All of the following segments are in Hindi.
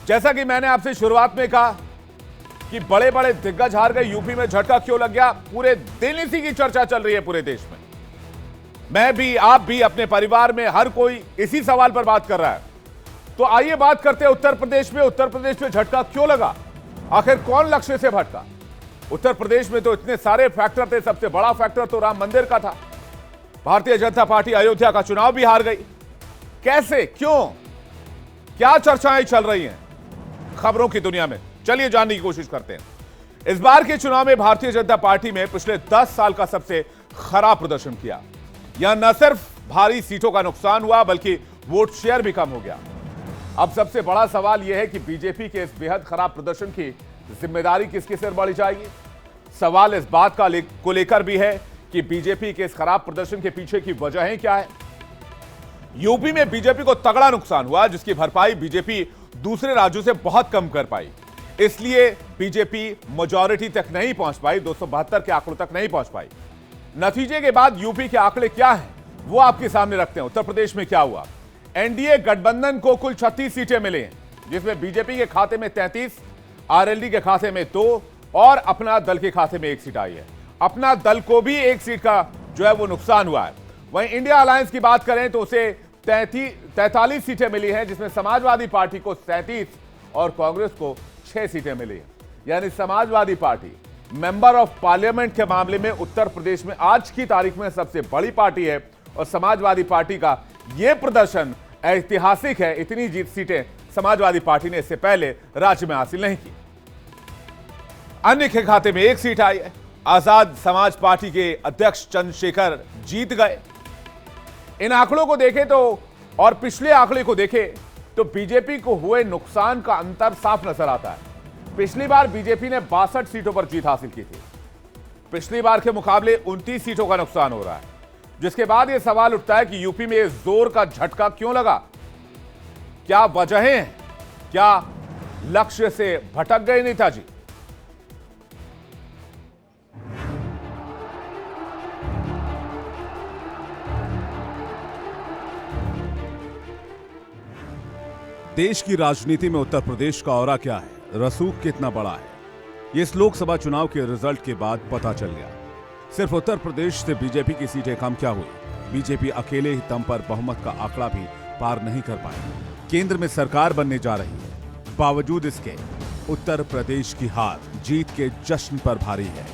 जैसा कि मैंने आपसे शुरुआत में कहा कि बड़े बड़े दिग्गज हार गए, यूपी में झटका क्यों लग गया, पूरे दिन इसी की चर्चा चल रही है पूरे देश में। मैं भी, आप भी, अपने परिवार में हर कोई इसी सवाल पर बात कर रहा है। तो आइए बात करते हैं उत्तर प्रदेश में। उत्तर प्रदेश में झटका क्यों लगा, आखिर कौन लक्ष्य से भटका। उत्तर प्रदेश में तो इतने सारे फैक्टर थे, सबसे बड़ा फैक्टर तो राम मंदिर का था। भारतीय जनता पार्टी अयोध्या का चुनाव भी हार गई। कैसे, क्यों, क्या चर्चाएं चल रही हैं खबरों की दुनिया में, चलिए जानने की कोशिश करते हैं। इस बार के चुनाव में भारतीय जनता पार्टी में पिछले 10 साल का सबसे खराब प्रदर्शन किया। यहां न सिर्फ भारी सीटों का नुकसान हुआ बल्कि वोट शेयर भी कम हो गया। अब सबसे बड़ा सवाल यह है कि बीजेपी के इस बेहद खराब प्रदर्शन की जिम्मेदारी किसके सिर बढ़ी जाएगी। सवाल इस बात को लेकर भी है कि बीजेपी के इस खराब प्रदर्शन के पीछे की वजहें क्या है। यूपी में बीजेपी को तगड़ा नुकसान हुआ, जिसकी भरपाई बीजेपी दूसरे राज्यों से बहुत कम कर पाई। इसलिए बीजेपी मेजॉरिटी तक नहीं पहुंच पाई, 272 के आंकड़ों तक नहीं पहुंच पाई। नतीजे के बाद यूपी के आंकड़े क्या हैं वो आपके सामने रखते हैं। उत्तर प्रदेश में क्या हुआ। एनडीए गठबंधन को कुल 36 सीटें मिली हैं, जिसमें बीजेपी के खाते में 33, आरएलडी के खाते में 2 और अपना दल के खाते में 1 सीट आई है। अपना दल को भी 1 सीट का जो है वो नुकसान हुआ है। वहीं इंडिया अलायंस की बात करें तो उसे 43 सीटें मिली हैं, जिसमें समाजवादी पार्टी को 37 और कांग्रेस को 6 सीटें मिली हैं। यानी Samajwadi party member of parliament के मामले में उत्तर प्रदेश में आज की तारीख में सबसे बड़ी पार्टी है और समाजवादी पार्टी का यह प्रदर्शन ऐतिहासिक है। इतनी जीत सीटें समाजवादी पार्टी ने इससे पहले राज्य में हासिल नहीं की। अन्य के खाते में 1 सीट आई है। आजाद समाज पार्टी के अध्यक्ष चंद्रशेखर जीत गए। इन आंकड़ों को देखें तो और पिछले आंकड़े को देखें तो बीजेपी को हुए नुकसान का अंतर साफ नजर आता है। पिछली बार बीजेपी ने 62 सीटों पर जीत हासिल की थी। पिछली बार के मुकाबले 29 सीटों का नुकसान हो रहा है, जिसके बाद यह सवाल उठता है कि यूपी में जोर का झटका क्यों लगा। क्या वजहें हैं, क्या लक्ष्य से भटक गए नेताजी। देश की राजनीति में उत्तर प्रदेश का औरा क्या है, रसूख कितना बड़ा है, ये इस लोकसभा चुनाव के रिजल्ट के बाद पता चल गया। सिर्फ उत्तर प्रदेश से बीजेपी की सीटें कम क्या हुई, बीजेपी अकेले ही दम पर बहुमत का आंकड़ा भी पार नहीं कर पाई। केंद्र में सरकार बनने जा रही है, बावजूद इसके उत्तर प्रदेश की हार जीत के जश्न पर भारी है।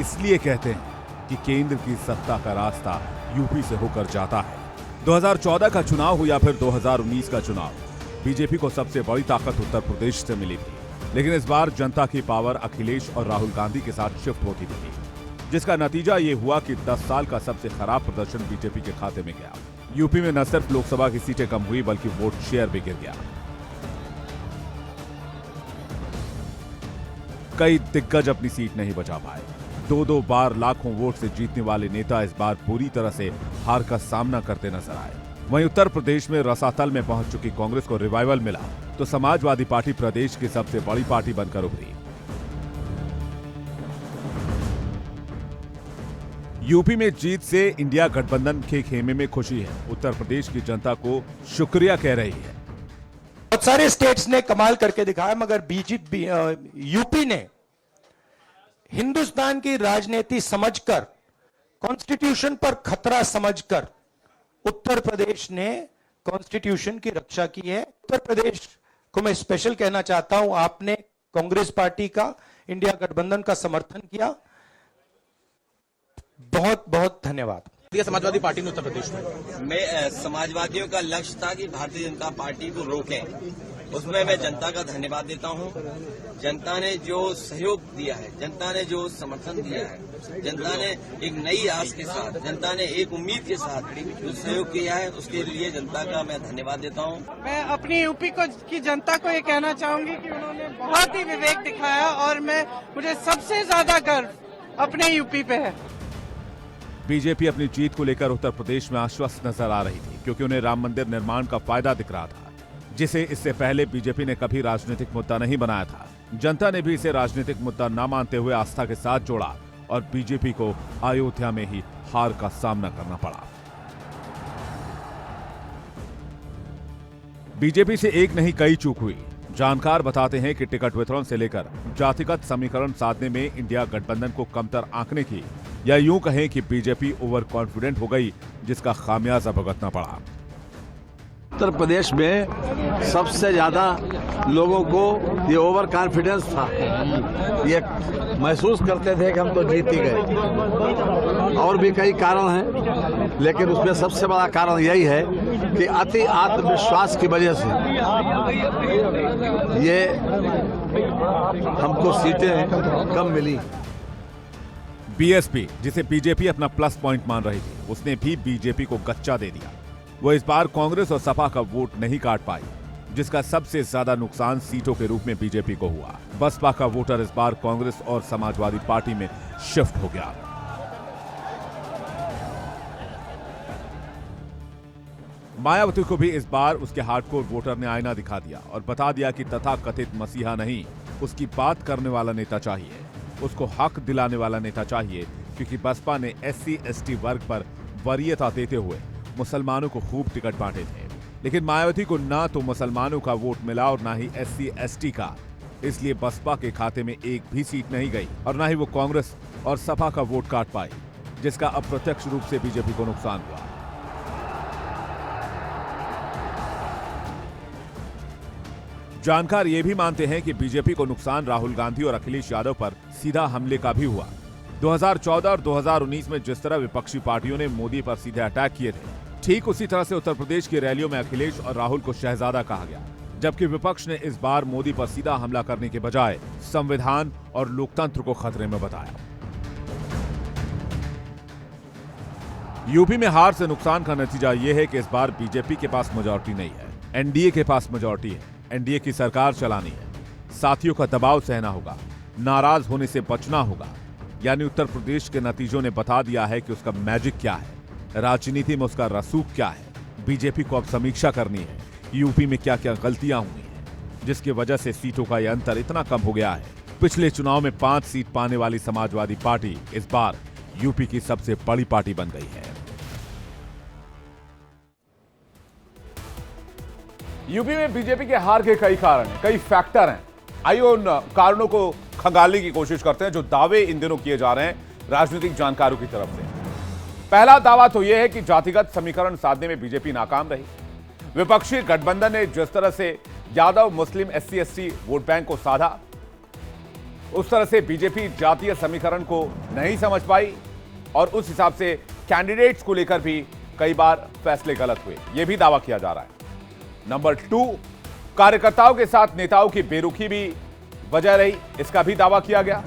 इसलिए कहते हैं कि केंद्र की सत्ता का रास्ता यूपी से होकर जाता है। 2014 का चुनाव हो या फिर 2019 का चुनाव, बीजेपी को सबसे बड़ी ताकत उत्तर प्रदेश से मिली थी। लेकिन इस बार जनता की पावर अखिलेश और राहुल गांधी के साथ शिफ्ट होती थी, जिसका नतीजा ये हुआ कि 10 साल का सबसे खराब प्रदर्शन बीजेपी के खाते में गया। यूपी में न सिर्फ लोकसभा की सीटें कम हुई बल्कि वोट शेयर भी गिर गया। कई दिग्गज अपनी सीट नहीं बचा पाए। 2-2 बार लाखों वोट से जीतने वाले नेता इस बार पूरी तरह से हार का सामना करते नजर आए। वहीं उत्तर प्रदेश में रसातल में पहुंच चुकी कांग्रेस को रिवाइवल मिला तो समाजवादी पार्टी प्रदेश की सबसे बड़ी पार्टी बनकर उभरी। यूपी में जीत से इंडिया गठबंधन के खेमे में खुशी है। उत्तर प्रदेश की जनता को शुक्रिया कह रही है। बहुत सारे स्टेट्स ने कमाल करके दिखाया, मगर बीजेपी यूपी ने हिंदुस्तान की राजनीति समझकर, कॉन्स्टिट्यूशन पर खतरा समझकर उत्तर प्रदेश ने कॉन्स्टिट्यूशन की रक्षा की है। उत्तर प्रदेश को मैं स्पेशल कहना चाहता हूं, आपने कांग्रेस पार्टी का, इंडिया गठबंधन का समर्थन किया। बहुत बहुत धन्यवाद। समाजवादी पार्टी ने उत्तर प्रदेश में समाजवादियों का लक्ष्य था कि भारतीय जनता पार्टी को रोकें, उसमें मैं जनता का धन्यवाद देता हूं। जनता ने जो सहयोग दिया है, जनता ने जो समर्थन दिया है, जनता ने एक नई आस के साथ, जनता ने एक उम्मीद के साथ जो सहयोग किया है, उसके लिए जनता का मैं धन्यवाद देता हूं। मैं अपनी यूपी की जनता को ये कहना चाहूंगी कि उन्होंने बहुत ही विवेक दिखाया और मुझे सबसे ज्यादा गर्व अपने यूपी पे है। बीजेपी अपनी जीत को लेकर उत्तर प्रदेश में आश्वस्त नजर आ रही थी, क्योंकि उन्हें राम मंदिर निर्माण का फायदा दिख रहा था, जिसे इससे पहले बीजेपी ने कभी राजनीतिक मुद्दा नहीं बनाया था। जनता ने भी इसे राजनीतिक मुद्दा न मानते हुए आस्था के साथ जोड़ा और बीजेपी को अयोध्या में ही हार का सामना करना पड़ा। बीजेपी से एक नहीं कई चूक हुई। जानकार बताते हैं कि टिकट वितरण से लेकर जातिगत समीकरण साधने में इंडिया गठबंधन को कमतर आंकने की, या यूं कहें कि बीजेपी ओवर कॉन्फिडेंट हो गई, जिसका खामियाजा भुगतना पड़ा। उत्तर प्रदेश में सबसे ज्यादा लोगों को ये ओवर कॉन्फिडेंस था, ये महसूस करते थे कि हम तो जीत ही गए। और भी कई कारण हैं, लेकिन उसमें सबसे बड़ा कारण यही है कि अति आत्मविश्वास की वजह से ये हमको सीटें कम मिली। बीएसपी, जिसे बीजेपी अपना प्लस पॉइंट मान रही थी, उसने भी बीजेपी को गच्चा दे दिया। वो इस बार कांग्रेस और सपा का वोट नहीं काट पाई, जिसका सबसे ज्यादा नुकसान सीटों के रूप में बीजेपी को हुआ। बसपा का वोटर इस बार कांग्रेस और समाजवादी पार्टी में शिफ्ट हो गया। मायावती को भी इस बार उसके हार्डकोर वोटर ने आईना दिखा दिया और बता दिया कि तथाकथित मसीहा नहीं, उसकी बात करने वाला नेता चाहिए, उसको हक दिलाने वाला नेता चाहिए, क्योंकि बसपा ने SC/ST वर्ग पर वरीयता देते हुए मुसलमानों को खूब टिकट बांटे थे। लेकिन मायावती को ना तो मुसलमानों का वोट मिला और ना ही SC/ST का, इसलिए बसपा के खाते में एक भी सीट नहीं गई और ना ही वो कांग्रेस और सपा का वोट काट पाई, जिसका अप्रत्यक्ष रूप से बीजेपी को नुकसान हुआ। जानकार ये भी मानते हैं कि बीजेपी को नुकसान राहुल गांधी और अखिलेश यादव पर सीधा हमले का भी हुआ। 2014 और 2019 में जिस तरह विपक्षी पार्टियों ने मोदी पर सीधे अटैक किए थे, ठीक उसी तरह से उत्तर प्रदेश की रैलियों में अखिलेश और राहुल को शहजादा कहा गया, जबकि विपक्ष ने इस बार मोदी पर सीधा हमला करने के बजाय संविधान और लोकतंत्र को खतरे में बताया। यूपी में हार से नुकसान का नतीजा यह है कि इस बार बीजेपी के पास मेजॉरिटी नहीं है, एनडीए के पास मेजॉरिटी है। एनडीए की सरकार चलानी है, साथियों का दबाव सहना होगा, नाराज होने से बचना होगा। यानी उत्तर प्रदेश के नतीजों ने बता दिया है कि उसका मैजिक क्या है, राजनीति में उसका रसूख क्या है। बीजेपी को अब समीक्षा करनी है यूपी में क्या क्या गलतियां हुई हैं, जिसकी वजह से सीटों का यह अंतर इतना कम हो गया है। पिछले चुनाव में 5 सीट पाने वाली समाजवादी पार्टी इस बार यूपी की सबसे बड़ी पार्टी बन गई है। यूपी में बीजेपी के हार के कई कारण हैं, कई फैक्टर हैं। आइए उन कारणों को खंगालने की कोशिश करते हैं जो दावे इन दिनों किए जा रहे हैं राजनीतिक जानकारों की तरफ से। पहला दावा तो यह है कि जातिगत समीकरण साधने में बीजेपी नाकाम रही। विपक्षी गठबंधन ने जिस तरह से यादव मुस्लिम SC/ST वोट बैंक को साधा, उस तरह से बीजेपी जातीय समीकरण को नहीं समझ पाई और उस हिसाब से कैंडिडेट्स को लेकर भी कई बार फैसले गलत हुए, यह भी दावा किया जा रहा है। नंबर 2, कार्यकर्ताओं के साथ नेताओं की बेरुखी भी वजह रही, इसका भी दावा किया गया।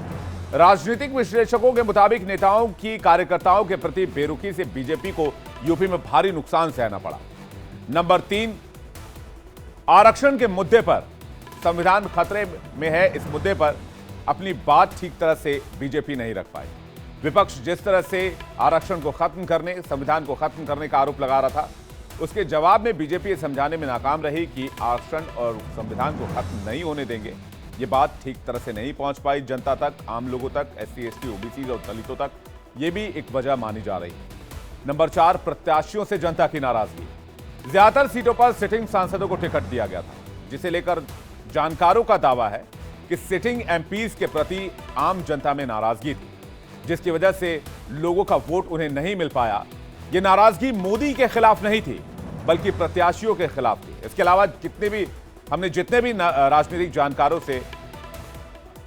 राजनीतिक विश्लेषकों के मुताबिक नेताओं की कार्यकर्ताओं के प्रति बेरुखी से बीजेपी को यूपी में भारी नुकसान सहना पड़ा। नंबर 3, आरक्षण के मुद्दे पर संविधान खतरे में है। इस मुद्दे पर अपनी बात ठीक तरह से बीजेपी नहीं रख पाई। विपक्ष जिस तरह से आरक्षण को खत्म करने, संविधान को खत्म करने का आरोप लगा रहा था, उसके जवाब में बीजेपी ये समझाने में नाकाम रही कि आरक्षण और संविधान को खत्म नहीं होने देंगे। ये बात ठीक तरह से नहीं पहुंच पाई जनता तक, आम लोगों तक, SC/ST, OBC और दलितों तक। ये भी एक वजह मानी जा रही है। नंबर 4, प्रत्याशियों से जनता की नाराजगी। ज्यादातर सीटों पर सिटिंग सांसदों को टिकट दिया गया था, जिसे लेकर जानकारों का दावा है कि सिटिंग MPs के प्रति आम जनता में नाराजगी थी, जिसकी वजह से लोगों का वोट उन्हें नहीं मिल पाया। ये नाराजगी मोदी के खिलाफ नहीं थी, बल्कि प्रत्याशियों के खिलाफ थी। इसके अलावा हमने जितने भी राजनीतिक जानकारों से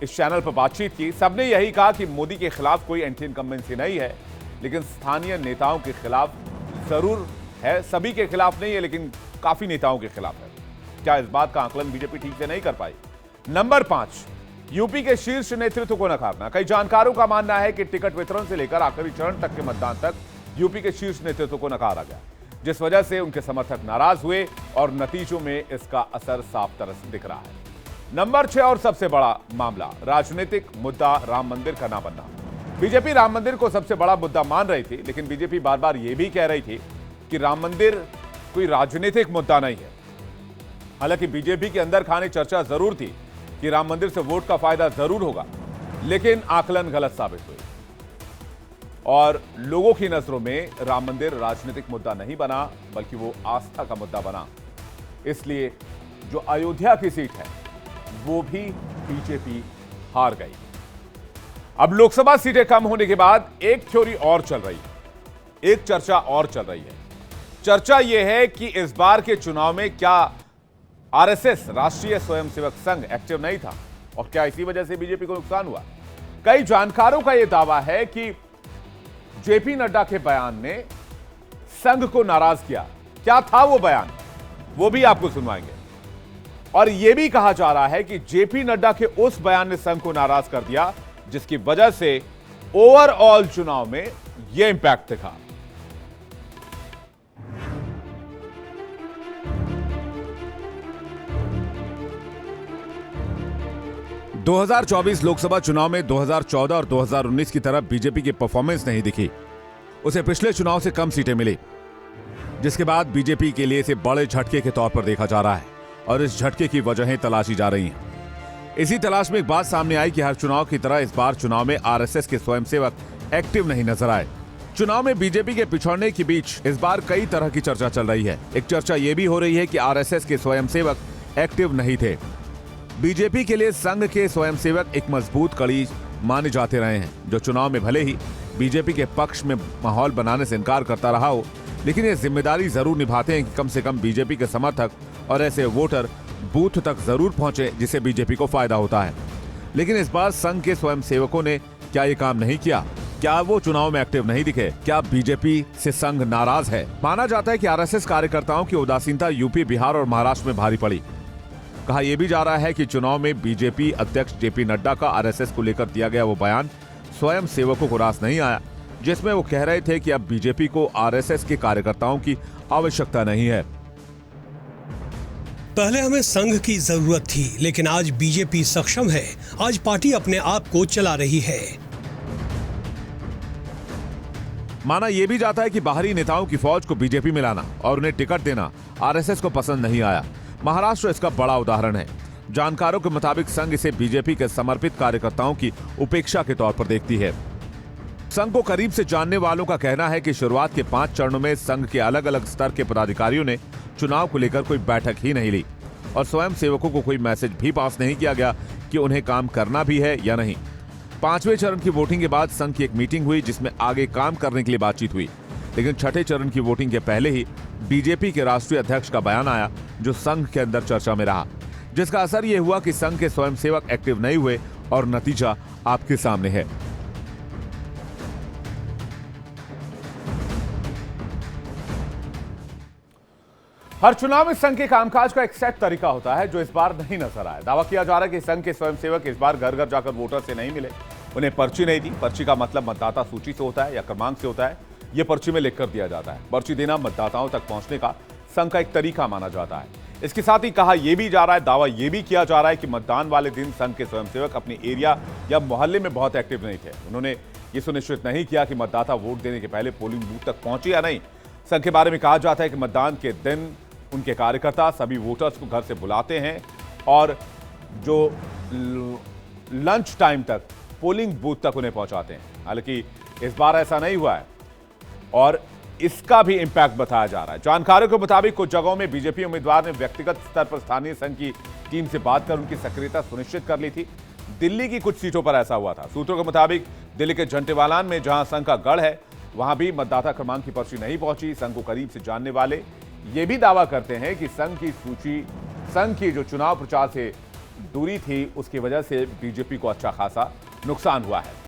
इस चैनल पर बातचीत की, सबने यही कहा कि मोदी के खिलाफ कोई एंटी इनकम्बेंसी नहीं है, लेकिन स्थानीय नेताओं के खिलाफ जरूर है। सभी के खिलाफ नहीं है, लेकिन काफी नेताओं के खिलाफ है। क्या इस बात का आकलन बीजेपी ठीक से नहीं कर पाई? नंबर 5, यूपी के शीर्ष नेतृत्व को नकारना। कई जानकारों का मानना है कि टिकट वितरण से लेकर आखिरी चरण तक के मतदान तक यूपी के शीर्ष नेतृत्व को नकारा गया, जिस वजह से उनके समर्थक नाराज हुए और नतीजों में इसका असर साफ तरह से दिख रहा है। नंबर 6 और सबसे बड़ा मामला, राजनीतिक मुद्दा राम मंदिर का ना बनना। बीजेपी राम मंदिर को सबसे बड़ा मुद्दा मान रही थी, लेकिन बीजेपी बार बार यह भी कह रही थी कि राम मंदिर कोई राजनीतिक मुद्दा नहीं है। हालांकि बीजेपी के अंदर खाने चर्चा जरूर थी कि राम मंदिर से वोट का फायदा जरूर होगा, लेकिन आकलन गलत साबित हुई और लोगों की नजरों में राम मंदिर राजनीतिक मुद्दा नहीं बना, बल्कि वो आस्था का मुद्दा बना। इसलिए जो अयोध्या की सीट है वो भी बीजेपी हार गई। अब लोकसभा सीटें कम होने के बाद एक थ्योरी और चल रही है, एक चर्चा और चल रही है। चर्चा यह है कि इस बार के चुनाव में क्या आरएसएस राष्ट्रीय स्वयंसेवक संघ एक्टिव नहीं था और क्या इसी वजह से बीजेपी को नुकसान हुआ। कई जानकारों का यह दावा है कि जेपी नड्डा के बयान ने संघ को नाराज किया। क्या था वो बयान, वो भी आपको सुनवाएंगे। और यह भी कहा जा रहा है कि जेपी नड्डा के उस बयान ने संघ को नाराज कर दिया जिसकी वजह से ओवरऑल चुनाव में यह इंपैक्ट दिखा। दो 2024 लोकसभा चुनाव में 2014 और 2019 की तरह बीजेपी की परफॉर्मेंस नहीं दिखी। उसे पिछले चुनाव से कम सीटें मिली, जिसके बाद बीजेपी के लिए इसे बड़े झटके के तौर पर देखा जा रहा है और इस झटके की वजहें तलाशी जा रही हैं। इसी तलाश में एक बात सामने आई कि हर चुनाव की तरह इस बार चुनाव में आरएसएस के स्वयंसेवक एक्टिव नहीं नजर आए। चुनाव में बीजेपी के पिछड़ने के बीच इस बार कई तरह की चर्चा चल रही है। एक चर्चा यह भी हो रही है कि आरएसएस के स्वयंसेवक एक्टिव नहीं थे। बीजेपी के लिए संघ के स्वयंसेवक एक मजबूत कड़ी माने जाते रहे हैं, जो चुनाव में भले ही बीजेपी के पक्ष में माहौल बनाने से इनकार करता रहा हो, लेकिन ये जिम्मेदारी जरूर निभाते हैं कि कम से कम बीजेपी के समर्थक और ऐसे वोटर बूथ तक जरूर पहुंचे जिससे बीजेपी को फायदा होता है। लेकिन इस बार संघ के स्वयंसेवकों ने क्या ये काम नहीं किया? क्या वो चुनाव में एक्टिव नहीं दिखे? क्या बीजेपी से संघ नाराज है? माना जाता है कि आरएसएस कार्यकर्ताओं की उदासीनता यूपी, बिहार और महाराष्ट्र में भारी पड़ी। कहा यह भी जा रहा है कि चुनाव में बीजेपी अध्यक्ष जेपी नड्डा का आरएसएस को लेकर दिया गया वो बयान स्वयं सेवकों को रास नहीं आया, जिसमें वो कह रहे थे कि अब बीजेपी को आरएसएस के कार्यकर्ताओं की आवश्यकता नहीं है। पहले हमें संघ की जरूरत थी, लेकिन आज बीजेपी सक्षम है। आज पार्टी अपने आप को चला रही है। माना यह भी जाता है कि बाहरी नेताओं की फौज को बीजेपी में लाना और उन्हें टिकट देना आरएसएस को पसंद नहीं आया। महाराष्ट्र इसका बड़ा उदाहरण है। जानकारों के मुताबिक संघ इसे बीजेपी के समर्पित कार्यकर्ताओं की उपेक्षा के तौर पर देखती है। संघ को करीब से जानने वालों का कहना है कि शुरुआत के 5 चरणों में संघ के अलग अलग स्तर के पदाधिकारियों ने चुनाव को लेकर कोई बैठक ही नहीं ली और स्वयं सेवकों को कोई मैसेज भी पास नहीं किया गया कि उन्हें काम करना भी है या नहीं। 5वें चरण की वोटिंग के बाद संघ की एक मीटिंग हुई जिसमें आगे काम करने के लिए बातचीत हुई, लेकिन 6ठे चरण की वोटिंग के पहले ही बीजेपी के राष्ट्रीय अध्यक्ष का बयान आया जो संघ के अंदर चर्चा में रहा, जिसका असर यह हुआ कि संघ के स्वयंसेवक एक्टिव नहीं हुए और नतीजा आपके सामने है। हर चुनाव में संघ के कामकाज का एक सेट तरीका होता है जो इस बार नहीं नजर आया। दावा किया जा रहा है कि संघ के स्वयंसेवक इस बार घर घर जाकर वोटर से नहीं मिले, उन्हें पर्ची नहीं दी। पर्ची का मतलब मतदाता सूची से होता है या क्रमांक से होता है, यह पर्ची में लिखकर दिया जाता है। पर्ची देना मतदाताओं तक पहुंचने का संघ का एक तरीका माना जाता है। इसके साथ ही कहा यह भी जा रहा है, दावा यह भी किया जा रहा है कि मतदान वाले दिन संघ के स्वयंसेवक अपने एरिया या मोहल्ले में बहुत एक्टिव नहीं थे। उन्होंने ये सुनिश्चित नहीं किया कि मतदाता वोट देने के पहले पोलिंग बूथ तक पहुंचे या नहीं। संघ के बारे में कहा जाता है कि मतदान के दिन उनके कार्यकर्ता सभी वोटर्स को घर से बुलाते हैं और जो लंच टाइम तक पोलिंग बूथ तक उन्हें पहुंचाते हैं। हालांकि इस बार ऐसा नहीं हुआ है और इसका भी इंपैक्ट बताया जा रहा है। जानकारों के मुताबिक कुछ जगहों में बीजेपी उम्मीदवार ने व्यक्तिगत स्तर पर स्थानीय संघ की टीम से बात कर उनकी सक्रियता सुनिश्चित कर ली थी। दिल्ली की कुछ सीटों पर ऐसा हुआ था। सूत्रों के मुताबिक दिल्ली के झंटेवालान में जहां संघ का गढ़ है वहां भी मतदाता क्रमांक की पर्ची नहीं पहुंची। संघ को करीब से जानने वाले ये भी दावा करते हैं कि संघ की जो चुनाव प्रचार से दूरी थी उसकी वजह से बीजेपी को अच्छा खासा नुकसान हुआ है।